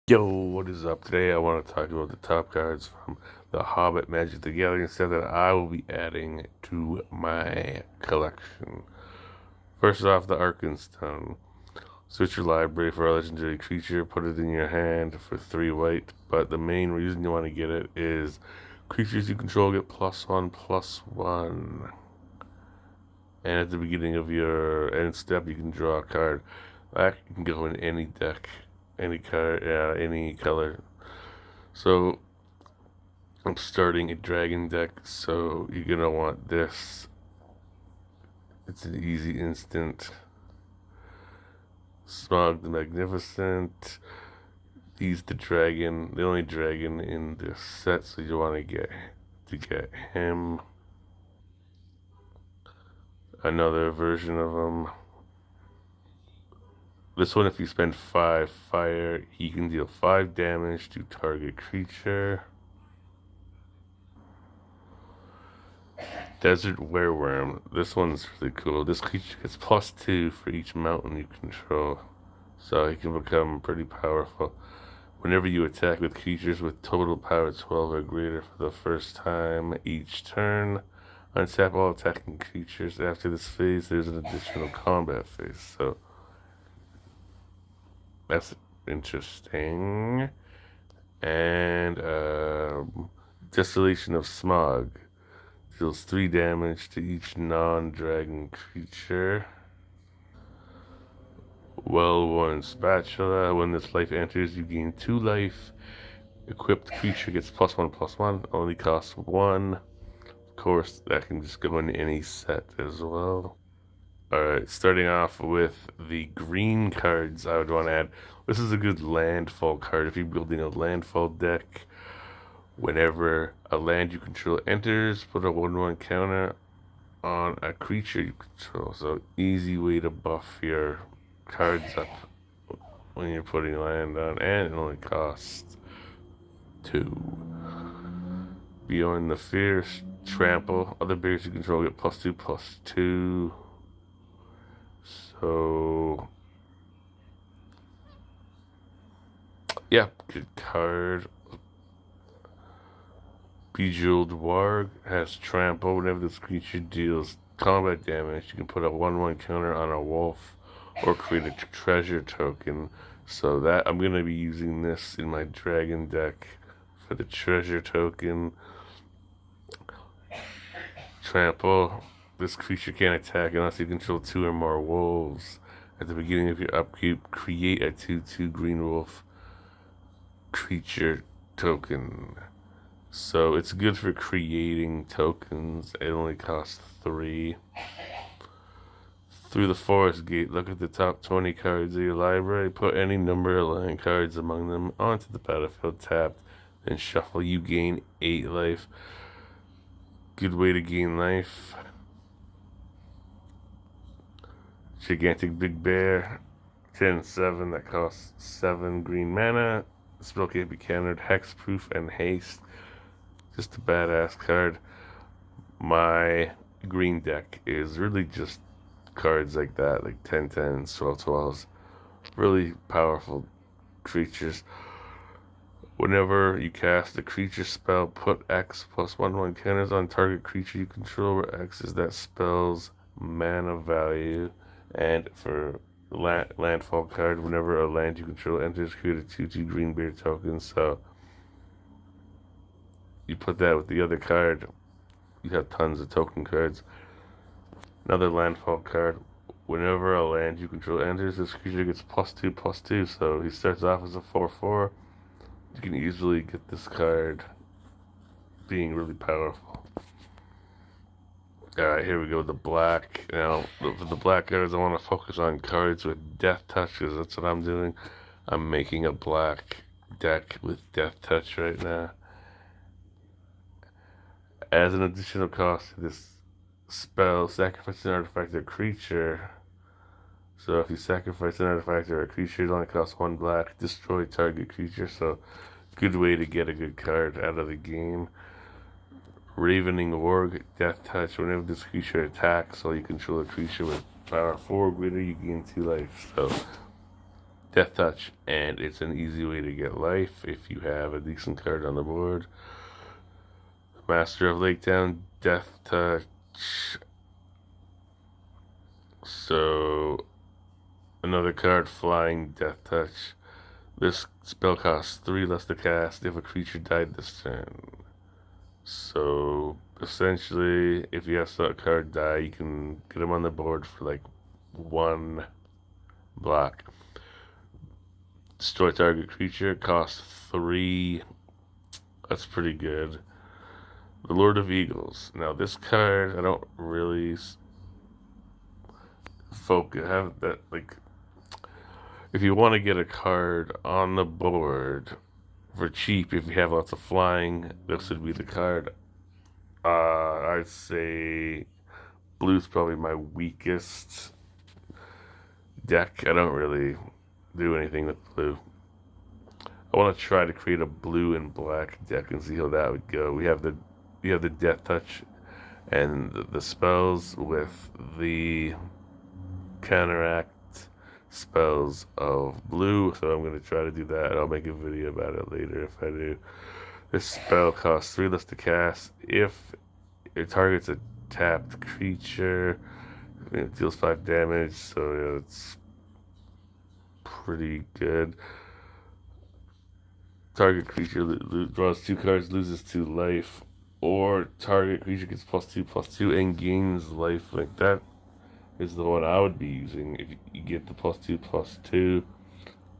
Yo, what is up? Today I want to talk about the top cards from the Hobbit Magic the Gathering set that I will be adding to my collection. First off, the Arkenstone. Search your library for a legendary creature, put it in your hand for 3 white, but the main reason you want to get it is creatures you control get +1/+1. And at the beginning of your end step, you can draw a card. That can go in any deck, any card, any color. So I'm starting a dragon deck, so you're gonna want this. It's an easy instant. Smog the Magnificent. He's the dragon, the only dragon in this set, so you want to get him. Another version of him. This one, if you spend 5 fire, he can deal 5 damage to target creature. Desert Wereworm. This one's really cool. This creature gets +2 for each mountain you control. So he can become pretty powerful. Whenever you attack with creatures with total power 12 or greater for the first time each turn, untap all attacking creatures. After this phase, there's an additional combat phase. So that's interesting. And Desolation of Smog deals 3 damage to each non-dragon creature. Well-worn Spatula. When this life enters, you gain 2 life. Equipped creature gets +1/+1. Only costs 1. Of course, that can just go in any set as well. Alright, starting off with the green cards I would want to add. This is a good landfall card. If you're building a landfall deck, whenever a land you control enters, put a 1/1 counter on a creature you control. So, easy way to buff your cards up when you're putting land on, and it only costs 2. Beyond the Fierce, Trample. Other bears you control get +2/+2. So, yeah, good card. Bejeweled Warg has Trample. Whenever this creature deals combat damage, you can put a 1/1 counter on a wolf or create a treasure token. So that I'm going to be using this in my dragon deck for the treasure token. Trample. This creature can't attack unless you control 2 or more wolves. At the beginning of your upkeep, create a 2/2 green wolf creature token. So it's good for creating tokens. It only costs 3. Through the Forest Gate, look at the top 20 cards of your library. Put any number of land cards among them onto the battlefield tapped. Then shuffle. You gain 8 life. Good way to gain life. Gigantic Big Bear. 10/7 that costs 7 green mana. Spell can't be countered. Hexproof and haste. Just a badass card. My green deck is really just cards like that, like 10/10s, 12/12s. Really powerful creatures. Whenever you cast a creature spell, put X +1/1 counters on target creature you control, where X is that spell's mana value. And for landfall card, whenever a land you control enters, create a 2/2 green bear token. So you put that with the other card, you have tons of token cards. Another landfall card. Whenever a land you control enters, this creature gets +2/+2. So he starts off as a 4/4. You can easily get this card being really powerful. Alright, here we go. The black. Now, for the black cards, I want to focus on cards with Death Touch, because that's what I'm doing. I'm making a black deck with Death Touch right now. As an additional cost to this spell, sacrifice an artifact or creature. So if you sacrifice an artifact or a creature, it only costs 1 black. Destroy target creature. So good way to get a good card out of the game. Ravening Warg, Death Touch. Whenever this creature attacks, or you control a creature with power 4 or greater, you gain 2 life. So Death Touch, and it's an easy way to get life if you have a decent card on the board. Master of Lake Town, Death Touch. So, another card, Flying, Death Touch. This spell costs 3 less to cast if a creature died this turn. So, essentially, if you have a card die, you can get them on the board for like 1 block. Destroy target creature, costs 3. That's pretty good. The Lord of Eagles. Now, this card, I don't really have that, like, if you want to get a card on the board for cheap, if you have lots of flying, this would be the card. I'd say blue's probably my weakest deck. I don't really do anything with blue. I want to try to create a blue and black deck and see how that would go. We have the Death Touch and the spells with the counteract spells of blue, so I'm going to try to do that. I'll make a video about it later if I do. This spell costs 3 less to cast if it targets a tapped creature. It deals 5 damage, so yeah, it's pretty good. Target creature draws 2 cards, loses 2 life, or target creature gets +2/+2 and gains life. Like that is the one I would be using. If you get the +2/+2,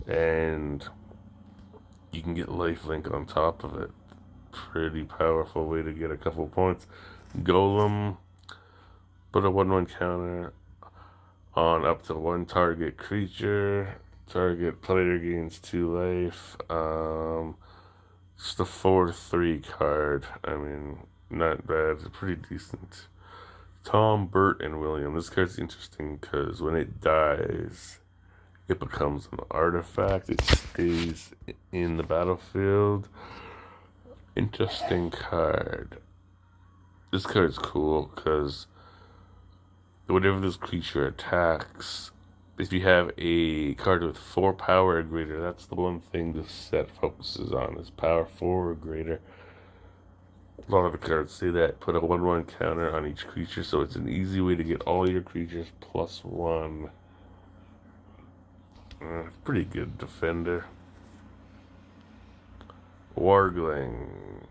and you can get lifelink on top of it. Pretty powerful way to get a couple points. Golem, put a 1/1 counter on up to 1 target creature. Target player gains 2 life. Just a 4/3 card. I mean, not bad. It's pretty decent. Tom, Bert, and William. This card's interesting because when it dies, it becomes an artifact. It stays in the battlefield. Interesting card. This card's cool because whenever this creature attacks, if you have a card with 4 power or greater, that's the one thing this set focuses on, is power 4 or greater. A lot of the cards say that. Put a 1/1 counter on each creature, so it's an easy way to get all your creatures +1. Pretty good defender. Wargling.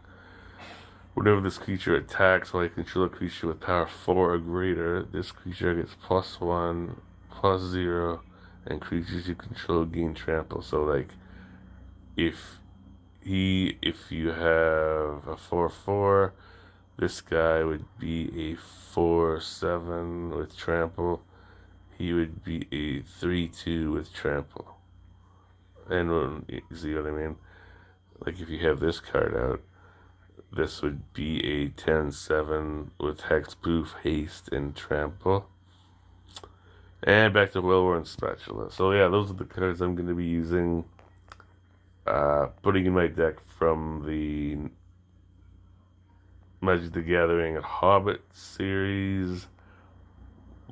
Whenever this creature attacks while you control a creature with power 4 or greater, this creature gets +1/+0, and creatures you control gain trample. So like if you have a 4/4, this guy would be a 4/7 with trample. He would be a 3/2 with trample. And you see what I mean? Like if you have this card out, this would be a 10/7 with hexproof, haste, and trample. And back to Well-Worn Spatula. So yeah, those are the cards I'm going to be using. Putting in my deck from the Magic the Gathering Hobbit series.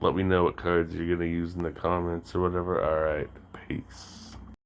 Let me know what cards you're going to use in the comments or whatever. Alright, peace.